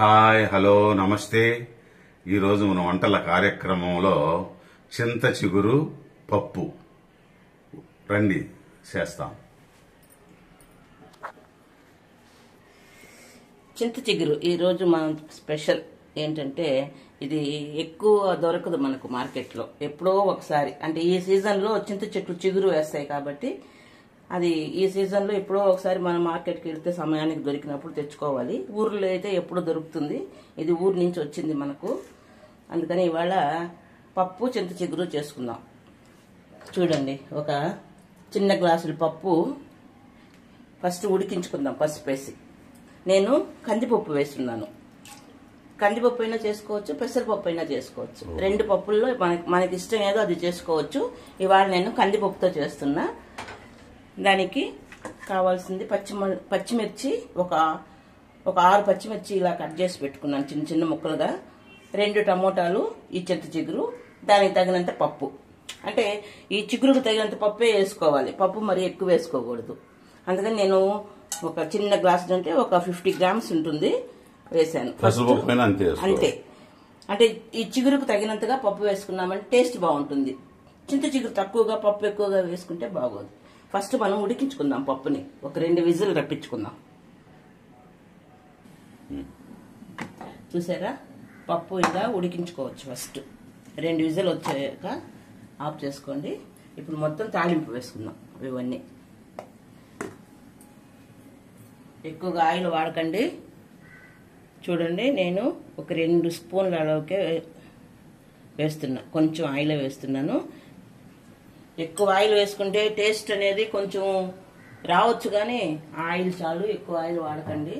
Hi hello నమస్తే. ఈరోజు మన వంటల కార్యక్రమంలో చింత చిగురు పప్పు రండి చేస్తాం. చింత చిగురు ఈరోజు మన స్పెషల్ ఏంటంటే ఇది ఎక్కువ దొరకదు మనకు మార్కెట్లో. ఎప్పుడో ఒకసారి, అంటే ఈ సీజన్లో చింత చెట్లు చిగురు వేస్తాయి కాబట్టి అది ఈ సీజన్లో ఎప్పుడో ఒకసారి మనం మార్కెట్కి వెళ్తే సమయానికి దొరికినప్పుడు తెచ్చుకోవాలి. ఊర్లో అయితే ఎప్పుడో దొరుకుతుంది. ఇది ఊరు నుంచి వచ్చింది మనకు. అందుకని ఇవాళ పప్పు చింత చిగురు చేసుకుందాం. చూడండి, ఒక చిన్న గ్లాసుల పప్పు ఫస్ట్ ఉడికించుకుందాం పసుపు వేసి. నేను కందిపప్పు వేస్తున్నాను. కందిపప్పు అయినా చేసుకోవచ్చు, పెసరపప్పు అయినా చేసుకోవచ్చు. రెండు పప్పుల్లో మనకి ఇష్టం ఏదో అది చేసుకోవచ్చు. ఇవాళ నేను కందిపప్పుతో చేస్తున్నా. దానికి కావాల్సింది పచ్చిమిర్చి ఒక 6 పచ్చిమిర్చి ఇలా కట్ చేసి పెట్టుకున్నాను చిన్న చిన్న ముక్కలుగా. 2 టమోటాలు, ఈ చింత చిగురు, దానికి తగినంత పప్పు. అంటే ఈ చిగురుకు తగినంత పప్పే వేసుకోవాలి, పప్పు మరి ఎక్కువ వేసుకోకూడదు. అందుకని నేను ఒక చిన్న గ్లాస్ అంటే ఒక 50 గ్రామ్స్ ఉంటుంది వేసాను. అంతే. అంటే ఈ చిగురుకు తగినంతగా పప్పు వేసుకున్నామంటే టేస్ట్ బాగుంటుంది. చింత చిగురు తక్కువగా పప్పు ఎక్కువగా వేసుకుంటే బాగోదు. ఫస్ట్ మనం ఉడికించుకుందాం పప్పుని. ఒక 2 విజిల్ రప్పించుకుందాం. చూసారా, పప్పు ఇలా ఉడికించుకోవచ్చు. ఫస్ట్ 2 విజిల్ వచ్చాక ఆఫ్ చేసుకోండి. ఇప్పుడు మొత్తం తాలింపు వేసుకుందాం. ఇవన్నీ ఎక్కువగా ఆయిల్ వాడకండి. చూడండి, నేను ఒక 2 స్పూన్ల அளவுకే వేస్తున్నా. కొంచెం ఆయిల్ వేస్తున్నాను. ఎక్కువ ఆయిల్ వేసుకుంటే టేస్ట్ అనేది కొంచెం రావచ్చు, కానీ ఆయిల్ చాలు, ఎక్కువ ఆయిల్ వాడకండి.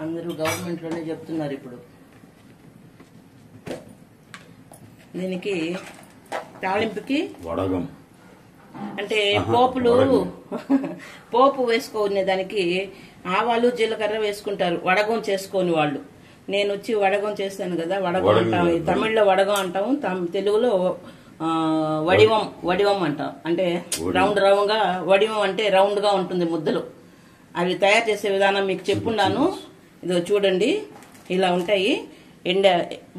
అందరూ గవర్నమెంట్లోనే చెప్తున్నారు ఇప్పుడు. దీనికి తాలింపుకి వడగం అంటే పోపు వేసుకునే దానికి ఆవాలు జీలకర్ర వేసుకుంటారు వడగం చేసుకోని వాళ్ళు. నేను వచ్చి వడగం చేస్తాను కదా. వడగం అంటాము, తమిళ్లో వడగం అంటాము, తెలుగులో వడివం అంటాం. అంటే రౌండ్ గా, వడివం అంటే రౌండ్ గా ఉంటుంది ముద్దలు. అవి తయారు చేసే విధానం మీకు చెప్పున్నాను. ఇదో చూడండి, ఇలా ఉంటాయి.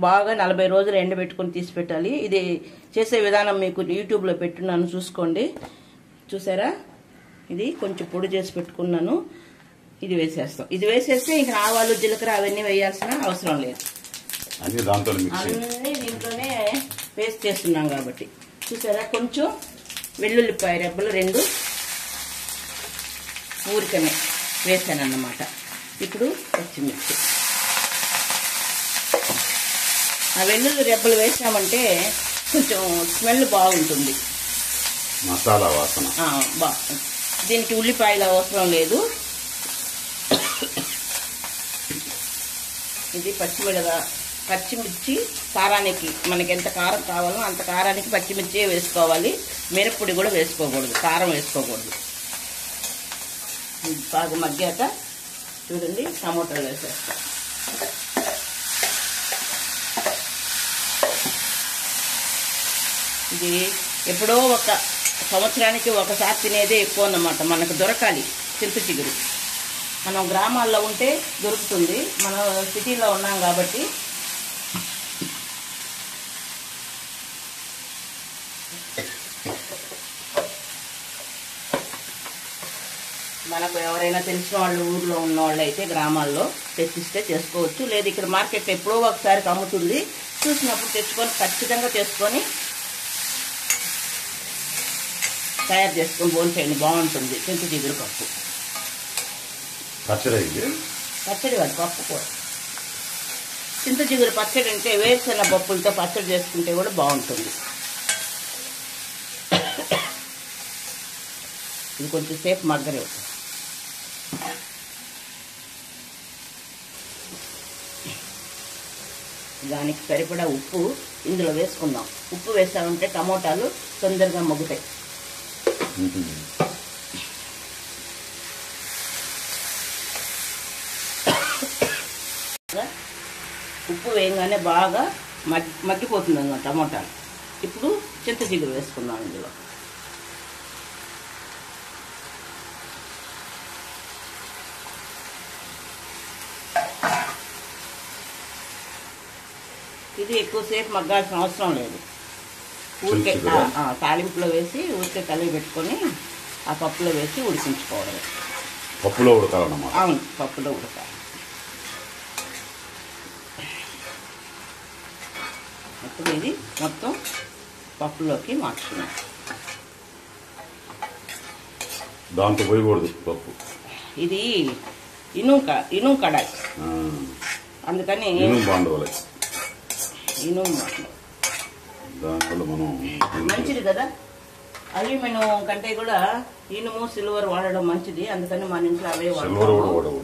బాగా 40 రోజులు ఎండబెట్టుకుని తీసి పెట్టాలి. ఇది చేసే విధానం మీకు యూట్యూబ్లో పెట్టున్నాను, చూసుకోండి. చూసారా, ఇది కొంచెం పొడి చేసి పెట్టుకున్నాను. ఇది వేసేస్తాం. ఇది వేసేస్తే ఇంకా ఆవాలు జీలకర్ర అవన్నీ వేయాల్సిన అవసరం లేదు. అన్నీ దీంట్లోనే పేస్ట్ చేస్తున్నాం కాబట్టి. చూసారా, కొంచెం వెల్లుల్లిపాయ రెబ్బలు 2 ఊరికనే వేసానన్నమాట. ఇప్పుడు పచ్చిమిర్చి. ఆ వెల్లుల్లి రెబ్బలు వేసామంటే కొంచెం స్మెల్ బాగుంటుంది, మసాలా వాసన. దీనికి ఉల్లిపాయలు అవసరం లేదు. ఇది పచ్చిమిర్చి కారానికి, మనకి ఎంత కారం కావాలో అంత కారానికి పచ్చిమిర్చి వేసుకోవాలి. మిరప్పొడి కూడా వేసుకోకూడదు, కారం వేసుకోకూడదు. బాగా మగ్గాక చూడండి, టమోటాలు వేసేస్తాం. ఇది ఎప్పుడో ఒక సంవత్సరానికి ఒకసారి తినేదే ఎక్కువ అన్నమాట. మనకు దొరకాలి చింత చిగురు. మనం గ్రామాల్లో ఉంటే దొరుకుతుంది, మనం సిటీలో ఉన్నాం కాబట్టి మనకు ఎవరైనా తెలిసిన వాళ్ళు ఊర్లో ఉన్న వాళ్ళు అయితే గ్రామాల్లో తెచ్చిస్తే చేసుకోవచ్చు. లేదు ఇక్కడ మార్కెట్ ఎప్పుడో ఒకసారి అమ్ముతుంది, చూసినప్పుడు తెచ్చుకొని ఖచ్చితంగా చేసుకొని తయారు చేసుకొని భోంచేయండి, బాగుంటుంది చింత చిగురు పప్పు. పచ్చడి కాదు, పప్పు కూడా. చింత చిగురు పచ్చడి అంటే వేరుశెనగ పప్పులతో పచ్చడి చేసుకుంటే కూడా బాగుంటుంది. ఇది కొంచెం సేపు మగ్గరే. దానికి సరిపడా ఉప్పు ఇందులో వేసుకుందాం. ఉప్పు వేసామంటే టమోటాలు తొందరగా మగ్గుతాయి. ఉప్పు వేయగానే బాగా మగ్గిపోతుంది అన్నమాట టమోటాలు. ఇప్పుడు చింత చిగురు వేసుకుందాం ఇందులో. ఇది ఎక్కువసేపు మగ్గాల్సిన అవసరం లేదు. ఊరికే తాలింపులో వేసి ఊరికే కలిగి పెట్టుకొని ఆ పప్పులో వేసి ఉడికించుకోవడం. పప్పులో ఉడకాలన్నమాట. అవును, పప్పులో ఉడకాలి. ఇప్పుడు ఇది మొత్తం పప్పులోకి మార్చుకున్నాం. దాంతో పోయకూడదు పప్పు. ఇది ఇనుము కడాయి, అందుకని బాగుండవాలి. ఇనుము దానివల్ల మనం మంచిది కదా. అల్యూమినియం కంటే కూడా ఇనుము సిల్వర్ వాడడం మంచిది, అందుకని మన ఇంట్లో అవే వాడతాం.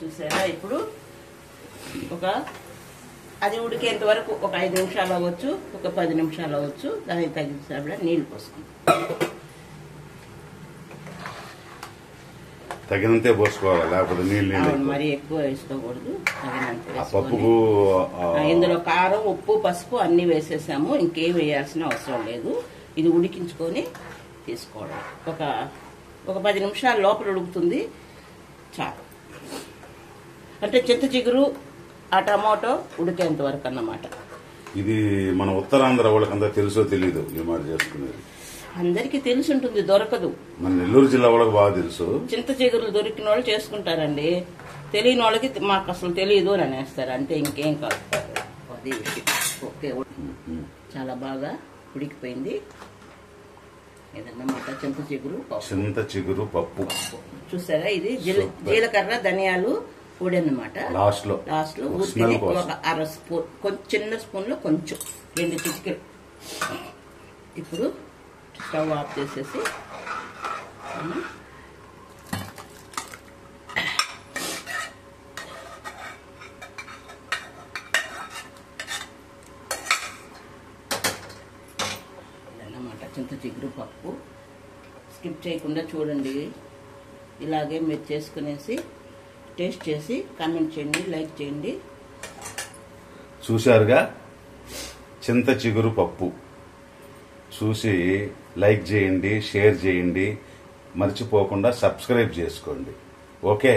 చూసారా, ఇప్పుడు అది ఉడికేంత వరకు ఒక 5 నిమిషాలు అవ్వచ్చు, ఒక 10 నిమిషాలు అవ్వచ్చు. దానికి తగిన నీళ్లు పోసుకుంటాం. తగినంతే పోసుకోవాలి, లేకపోతే నీళ్ళు మరి ఎక్కువ వేసుకోకూడదు. పప్పుకు ఇందులో కారం, ఉప్పు, పసుపు అన్ని వేసేసాము. ఇంకేం వేయాల్సిన అవసరం లేదు. ఇది ఉడికించుకొని తీసుకోవడం. ఒక 10 నిమిషాల లోపల ఉడుకుతుంది చాలు. అంటే చింత చిగురు ఆ టమాటో ఉడికేంత వరకు అన్నమాట. ఇది మన ఉత్తరాంధ్ర వాళ్ళకంతా తెలుసో తెలీదు ఈ మాట చేసుకునేది. అందరికీ తెలిసి ఉంటుంది, దొరకదు. మన నెల్లూరు జిల్లా వాళ్ళకి బాగా తెలుసు. చింత చిగురులు దొరికిన వాళ్ళు చేసుకుంటారండి. తెలియని వాళ్ళకి మాకు అసలు తెలియదు అని అనేస్తారు. అంటే ఇంకేం కాదు. అది ఓకే, చాలా బాగా ఉడికిపోయింది. ఏదన్నమాట చింత చిగురు పప్పు. చూసారా, ఇది జీలకర్ర, ధనియాలు పొడి అన్నమాట. లాస్ట్ లో ఒక అర స్పూన్, చిన్న స్పూన్ లో కొంచెం 2 చిటికెలు. ఇప్పుడు స్టవ్ ఆఫ్ చేసేసి అన్నమాట చింత చిగురు పప్పు. స్కిప్ చేయకుండా చూడండి. ఇలాగే మీరు చేసుకునేసి టేస్ట్ చేసి కామెంట్ చేయండి, లైక్ చేయండి. చూశారుగా చింత చిగురు పప్పు. చూసి లైక్ చేయండి, షేర్ చేయండి, మర్చిపోకుండా సబ్స్క్రైబ్ చేసుకోండి. ఓకే.